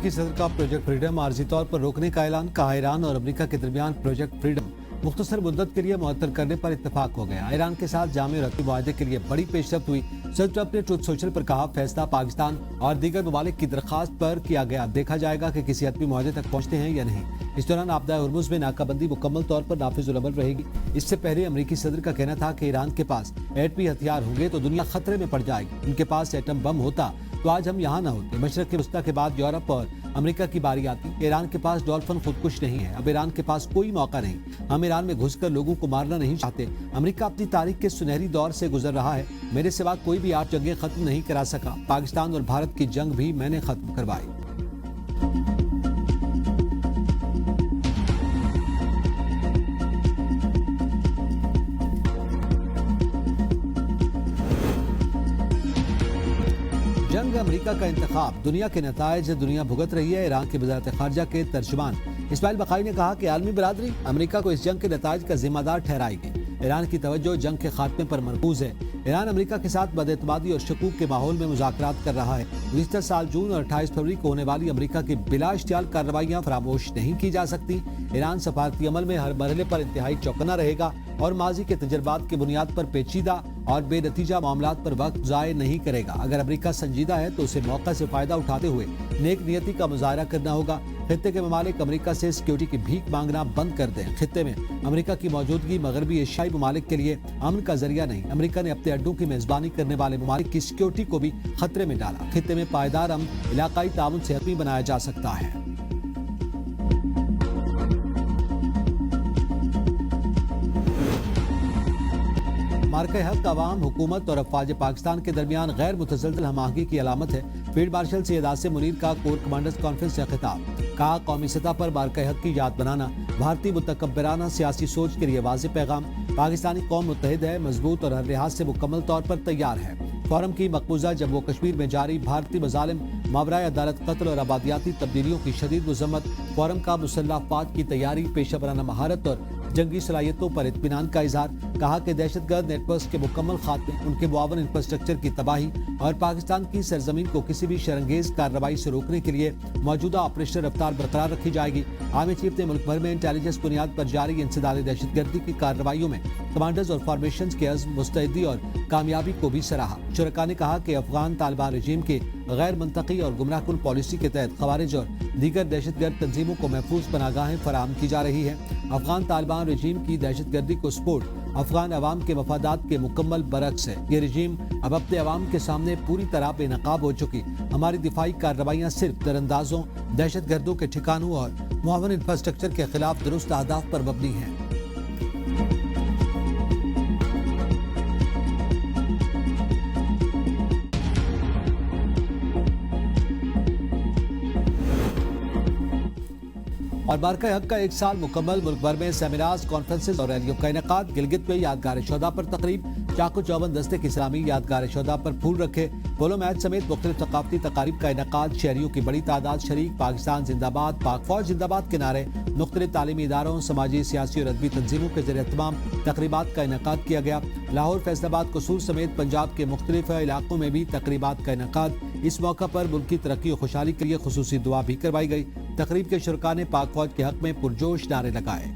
अमेरिकी सदर का प्रोजेक्ट फ्रीडम आर्जी तौर पर रोकने का ऐलान। कहा, ईरान और अमेरिका के दरमियान प्रोजेक्ट फ्रीडम मुख्तसर मुद्दत के लिए मुअत्तल करने पर इत्तेफाक हो गया। ईरान के साथ जामे और रत्ती मुआहदे के लिए बड़ी पेशरफ्त हुई। सदर ट्रंप ने ट्रुथ सोशल पर कहा, फैसला पाकिस्तान और दीगर ममालिक की दरखास्त पर किया गया। देखा जाएगा कि किसी हतमी मुआहदे तक पहुंचते हैं या नहीं। इस दौरान आपदा हुर्मुज़ में नाकाबंदी मुकम्मल तौर पर नाफिजुल अमल रहेगी। इससे पहले अमेरिकी सदर का कहना था कि ईरान के पास एटमी हथियार होंगे तो दुनिया खतरे में पड़ जाएगी। उनके पास एटम बम होता तो आज हम यहाँ न होते। मशरक़ वस्ता के बाद यूरोप और अमेरिका की बारी आती। ईरान के पास डॉल्फिन खुदकुश नहीं है। अब ईरान के पास कोई मौका नहीं। हम ईरान में घुसकर लोगों को मारना नहीं चाहते। अमेरिका अपनी तारीख के सुनहरी दौर से गुजर रहा है। मेरे सिवा कोई भी 8 जंगें खत्म नहीं करा सका। पाकिस्तान और भारत की जंग भी मैंने खत्म करवाई। जंग अमेरिका का इंतखाब, दुनिया के नताइज दुनिया भुगत रही है। ईरान की वज़ारत ख़ारजा के तर्जुमान इस्माइल बक़ाई ने कहा कि आलमी बरादरी अमेरिका को इस जंग के नताइज का जिम्मेदार ठहराएगी। ईरान की तवज्जो जंग के खात्मे पर मरकूज है। ईरान अमेरिका के साथ बदएतमादी और शकूक के माहौल में मुज़ाकरात कर रहा है। गुज़िश्ता साल जून और 28 फरवरी को होने वाली अमेरिका की बिला इश्तियाल कार्रवाइयाँ फरामोश नहीं की जा सकती। ईरान सफारती अमल में हर मरहले पर इंतहाई चौकन्ना रहेगा और माजी के तजर्बात की बुनियाद पर पेचीदा और बेनतीजा मामलात पर वक्त ज़ाय नहीं करेगा। अगर अमेरिका संजीदा है तो उसे मौका से फ़ायदा उठाते हुए नेक नियति का मुजाहरा करना होगा। खित्ते के ममालिक अमेरिका से सिक्योरिटी की भीख मांगना बंद कर दें। खित्ते में अमेरिका की मौजूदगी मगरबी एशियाई ममालिक के लिए अमन का जरिया नहीं। अमेरिका ने अपने अड्डों की मेजबानी करने वाले ममालिक की सिक्योरिटी को भी खतरे में डाला। खित्ते में पायदार अमन इलाकाई ताउन से हतमी बनाया जा सकता है। मार्के हक अवाम, हुकूमत और अफवाज पाकिस्तान के दरमियान गैर मुतज़लज़ल हमाहंगी की अलामत है। फील्ड मार्शल सैयद आसिम मुनीर का कोर कमांडर्स कॉन्फ्रेंस से खिताब। कहा, कौमी सतह पर मार्के हक की याद बनाना भारतीय मुतकब्बिराना सियासी सोच के लिए वाज़ेह पैगाम। पाकिस्तानी कौम मुत्तहिद है, मजबूत और हर लिहाज से मुकम्मल तौर पर तैयार है। फोरम की मकबूजा जम्मू कश्मीर में जारी भारतीय मज़ालिम, मावराए अदालत कत्ल और आबादियाती तब्दीलियों की शदीद मज़म्मत। फोरम का मुसल्लह अफ़वाज की तैयारी, पेशा वराना महारत और जंगी सलाहियतों पर इत्मीनान का इजहार। कहा कि दहशतगर्द नेटवर्क के मुकम्मल खात्मे, उनके मुआवन इंफ्रास्ट्रक्चर की तबाही और पाकिस्तान की सरजमीन को किसी भी शरंगेज कार्रवाई से रोकने के लिए मौजूदा ऑपरेशन रफ्तार बरकरार रखी जाएगी। आर्मी चीफ ने मुल्क भर में इंटेलिजेंस बुनियाद पर जारी इंसदाद दहशतगर्दी की कार्रवाइयों में कमांडर्स और फॉर्मेशन के अज़्म, मुस्तैदी और कामयाबी को भी सराहा। शुरका ने कहा कि अफगान तालिबान रजीम के गैर मंतकी और गुमराहकुन पॉलिसी के तहत खवारिज और दीगर दहशतगर्द तंजीमों को महफूज पनागाहें फराहम की जा रही है। अफगान तालिबान रजीम की दहशतगर्दी को सपोर्ट अफगान अवाम के मफादात के मुकम्मल बरक्स है। ये रजीम अब अपने अवाम के सामने पूरी तरह बेनकाब हो चुकी। हमारी दिफाई कार्रवाइयाँ सिर्फ दरअंदाजों, दहशतगर्दों के ठिकानों और मुआवन इंफ्रास्ट्रक्चर के खिलाफ दुरुस्त अहदाफ पर मबनी हैं। और मार्के हक का 1 साल मुकम्मल। मुल्क भर में सेमिनार्स, कॉन्फ्रेंसेस और रैलियों का इनेकाद। गिलगित में यादगार शोधा पर तकरीब। चाकू चौबंद दस्ते की इस्लामी यादगार शोधा पर फूल रखे। पोलो मैच समेत मुख्तलिफ सकाफती तकारीब का इनेकाद। शहरियों की बड़ी तादाद शरीक। पाकिस्तान जिंदाबाद, पाक फौज जिंदाबाद के नारे। मुख्तलिफ तालीमी इदारों, समाजी, सियासी और अदबी तंजीमों के जरिए तमाम तकरीबात का इनेकाद किया गया। लाहौर, फैसलाबाद, कसूर समेत पंजाब के मुख्तलिफ इलाकों में भी तकरीबात का इनेकाद। इस मौका पर मुल्क की तरक्की और खुशहाली के लिए खुसूसी दुआ भी करवाई गई। तकरीब के शुरका ने पाक फौज के हक में पुरजोश नारे लगाए।